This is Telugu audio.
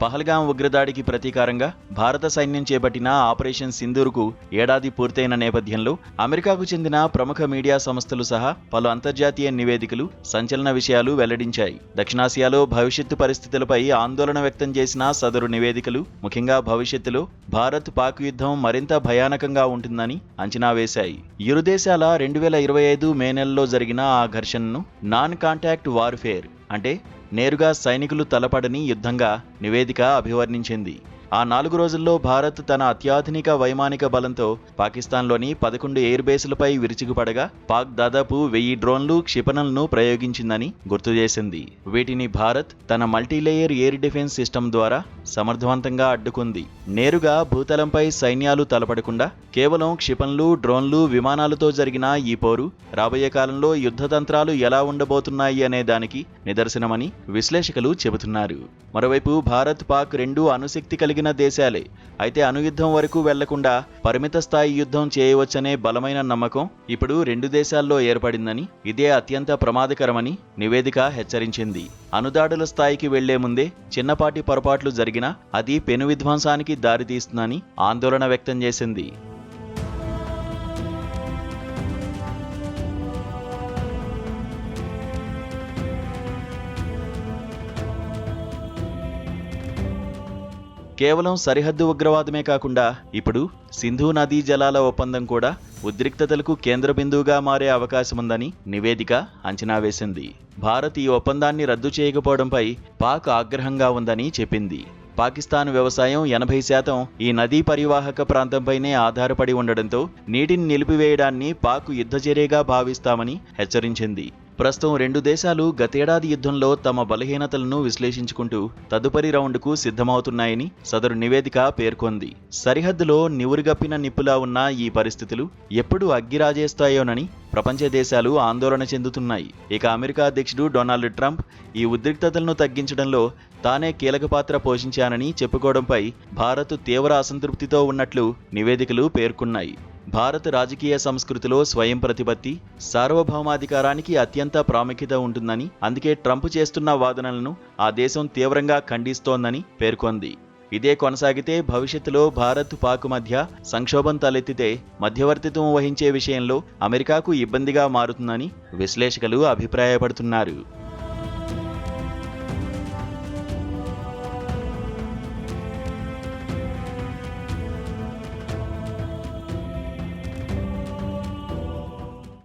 పహల్గాం ఉగ్రదాడికి ప్రతీకారంగా భారత సైన్యం చేపట్టిన ఆపరేషన్ సింధూర్కు ఏడాది పూర్తయిన నేపథ్యంలో అమెరికాకు చెందిన ప్రముఖ మీడియా సంస్థలు సహా పలు అంతర్జాతీయ నివేదికలు సంచలన విషయాలు వెల్లడించాయి. దక్షిణాసియాలో భవిష్యత్తు పరిస్థితులపై ఆందోళన వ్యక్తం చేసిన సదరు నివేదికలు ముఖ్యంగా భవిష్యత్తులో భారత్ పాక్ యుద్ధం మరింత భయానకంగా ఉంటుందని అంచనా వేశాయి. ఇరు దేశాల 2025 మే నెలలో జరిగిన ఆ ఘర్షణను నాన్ కాంటాక్ట్ వార్ఫేర్ అంటే నేరుగా సైనికులు తలపడని యుద్ధంగా నివేదిక అభివర్ణించింది. ఆ 4 రోజుల్లో భారత్ తన అత్యాధునిక వైమానిక బలంతో పాకిస్తాన్లోని 11 ఎయిర్ బేసులపై విరుచుకుపడగా పాక్ దాదాపు 1000 డ్రోన్లు క్షిపణులను ప్రయోగించిందని గుర్తు చేసింది. వీటిని భారత్ తన మల్టీలేయర్ ఎయిర్ డిఫెన్స్ సిస్టమ్ ద్వారా సమర్థవంతంగా అడ్డుకుంది. నేరుగా భూతలంపై సైన్యాలు తలపడకుండా కేవలం క్షిపణులు, డ్రోన్లు, విమానాలతో జరిగిన ఈ పోరు రాబోయే కాలంలో యుద్ధతంత్రాలు ఎలా ఉండబోతున్నాయి అనే దానికి నిదర్శనమని విశ్లేషకులు చెబుతున్నారు. మరోవైపు భారత్, పాక్ రెండూ అణుశక్తి కలిగిన దేశాలే. అయితే అణుయుద్ధం వరకు వెళ్లకుండా పరిమిత స్థాయి యుద్ధం చేయవచ్చనే బలమైన నమ్మకం ఇప్పుడు రెండు దేశాల్లో ఏర్పడిందని, ఇదే అత్యంత ప్రమాదకరమని నివేదిక హెచ్చరించింది. అణుదాడుల స్థాయికి వెళ్లే ముందే చిన్నపాటి పొరపాట్లు జరిగినా అది పెను విధ్వంసానికి దారితీస్తుందని ఆందోళన వ్యక్తం చేసింది. కేవలం సరిహద్దు ఉగ్రవాదమే కాకుండా ఇప్పుడు సింధు నదీ జలాల ఒప్పందం కూడా ఉద్రిక్తతలకు కేంద్ర బిందువుగా మారే అవకాశముందని నివేదిక అంచనా వేసింది. భారత్ ఈ ఒప్పందాన్ని రద్దు చేయకపోవడంపై పాక్ ఆగ్రహంగా ఉందని చెప్పింది. పాకిస్తాన్ వ్యవసాయం 80% ఈ నదీ పరివాహక ప్రాంతంపైనే ఆధారపడి ఉండడంతో నీటిని నిలిపివేయడాన్ని పాక్ యుద్ధచర్యగా భావిస్తామని హెచ్చరించింది. ప్రస్తుతం రెండు దేశాలు గతేడాది యుద్ధంలో తమ బలహీనతలను విశ్లేషించుకుంటూ తదుపరి రౌండ్కు సిద్ధమవుతున్నాయని సదరు నివేదిక పేర్కొంది. సరిహద్దులో నివురుగప్పిన నిప్పులా ఉన్న ఈ పరిస్థితులు ఎప్పుడు అగ్గిరాజేస్తాయోనని ప్రపంచ దేశాలు ఆందోళన చెందుతున్నాయి. ఇక అమెరికా అధ్యక్షుడు డొనాల్డ్ ట్రంప్ ఈ ఉద్రిక్తతలను తగ్గించడంలో తానే కీలక పాత్ర పోషించానని చెప్పుకోవడంపై భారత్ తీవ్ర అసంతృప్తితో ఉన్నట్లు నివేదికలు పేర్కొన్నాయి. భారత రాజకీయ సంస్కృతిలో స్వయం ప్రతిపత్తి, సార్వభౌమాధికారానికి అత్యంత ప్రాముఖ్యత ఉంటుందని, అందుకే ట్రంప్ చేస్తున్న వాదనలను ఆ దేశం తీవ్రంగా ఖండిస్తోందని పేర్కొంది. ఇదే కొనసాగితే భవిష్యత్తులో భారత్, పాక్ మధ్య సంక్షోభం తలెత్తితే మధ్యవర్తిత్వం వహించే విషయంలో అమెరికాకు ఇబ్బందిగా మారుతుందని విశ్లేషకులు అభిప్రాయపడుతున్నారు.